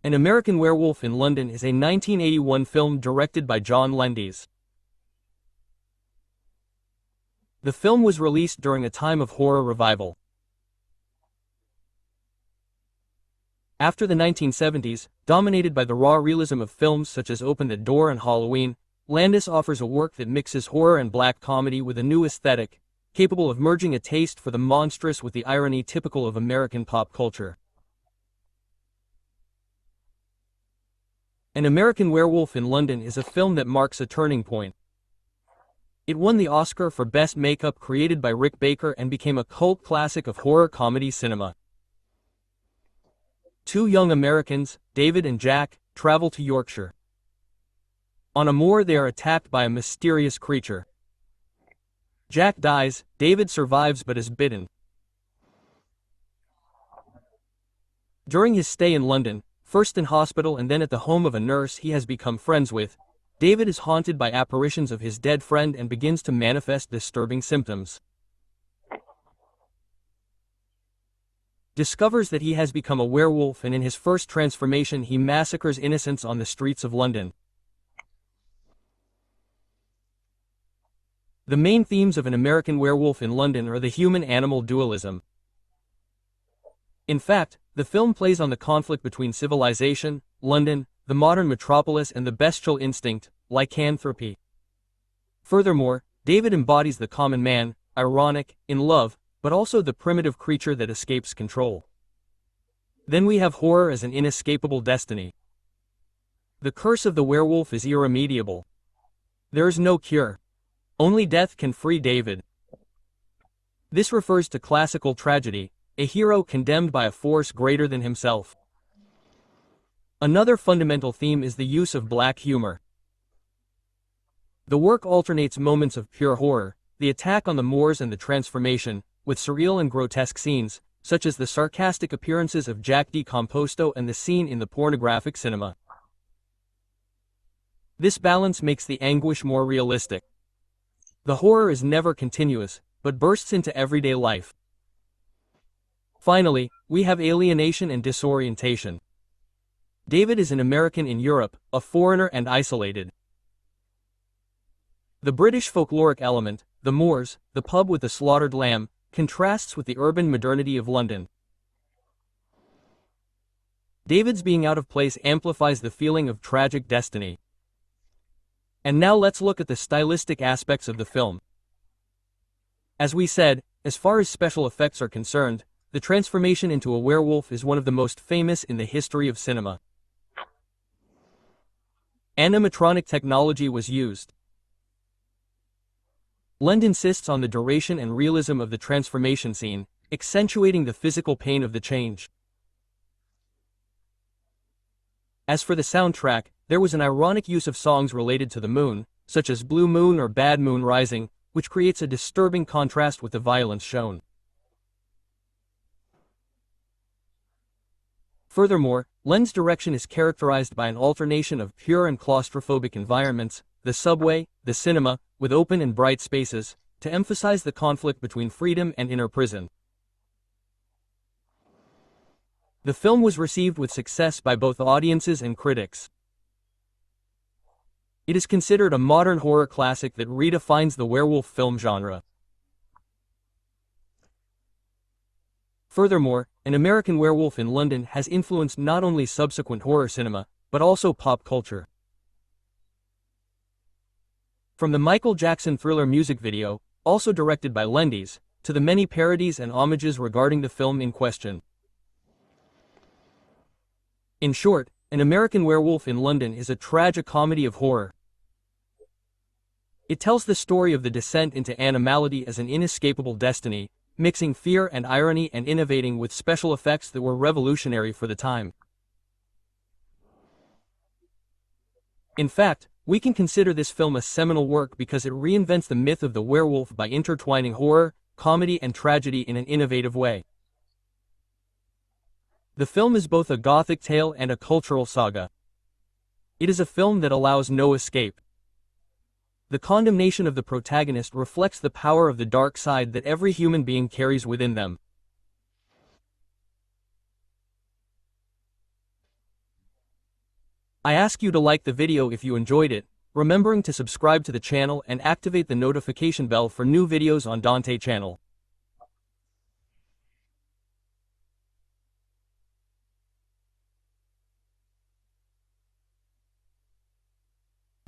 An American Werewolf in London is a 1981 film directed by John Landis. The film was released during a time of horror revival. After the 1970s, dominated by the raw realism of films such as Open the Door and Halloween, Landis offers a work that mixes horror and black comedy with a new aesthetic, capable of merging a taste for the monstrous with the irony typical of American pop culture. An American Werewolf in London is a film that marks a turning point. It won the Oscar for Best Makeup created by Rick Baker and became a cult classic of horror comedy cinema. Two young Americans, David and Jack, travel to Yorkshire. On a moor they are attacked by a mysterious creature. Jack dies, David survives but is bitten. During his stay in London, first in hospital and then at the home of a nurse he has become friends with, David is haunted by apparitions of his dead friend and begins to manifest disturbing symptoms. Discovers that he has become a werewolf, and in his first transformation he massacres innocents on the streets of London. The main themes of An American Werewolf in London are the human-animal dualism. In fact, the film plays on the conflict between civilization, London, the modern metropolis, and the bestial instinct, lycanthropy. Furthermore, David embodies the common man, ironic, in love, but also the primitive creature that escapes control. Then we have horror as an inescapable destiny. The curse of the werewolf is irremediable. There is no cure. Only death can free David. This refers to classical tragedy, a hero condemned by a force greater than himself. Another fundamental theme is the use of black humor. The work alternates moments of pure horror, the attack on the moors and the transformation, with surreal and grotesque scenes, such as the sarcastic appearances of Jack D. Composto and the scene in the pornographic cinema. This balance makes the anguish more realistic. The horror is never continuous, but bursts into everyday life. Finally, we have alienation and disorientation. David is an American in Europe, a foreigner and isolated. The British folkloric element, the moors, the pub with the slaughtered lamb, contrasts with the urban modernity of London. David's being out of place amplifies the feeling of tragic destiny. And now let's look at the stylistic aspects of the film. As we said, as far as special effects are concerned, the transformation into a werewolf is one of the most famous in the history of cinema. Animatronic technology was used. Landis insists on the duration and realism of the transformation scene, accentuating the physical pain of the change. As for the soundtrack, there was an ironic use of songs related to the moon, such as Blue Moon or Bad Moon Rising, which creates a disturbing contrast with the violence shown. Furthermore, Landis' direction is characterized by an alternation of pure and claustrophobic environments, the subway, the cinema, with open and bright spaces, to emphasize the conflict between freedom and inner prison. The film was received with success by both audiences and critics. It is considered a modern horror classic that redefines the werewolf film genre. Furthermore, An American Werewolf in London has influenced not only subsequent horror cinema, but also pop culture. From the Michael Jackson Thriller music video, also directed by Landis, to the many parodies and homages regarding the film in question. In short, An American Werewolf in London is a tragicomedy of horror. It tells the story of the descent into animality as an inescapable destiny, mixing fear and irony and innovating with special effects that were revolutionary for the time. In fact, we can consider this film a seminal work because it reinvents the myth of the werewolf by intertwining horror, comedy and tragedy in an innovative way. The film is both a gothic tale and a cultural saga. It is a film that allows no escape. The condemnation of the protagonist reflects the power of the dark side that every human being carries within them. I ask you to like the video if you enjoyed it, remembering to subscribe to the channel and activate the notification bell for new videos on Dante channel.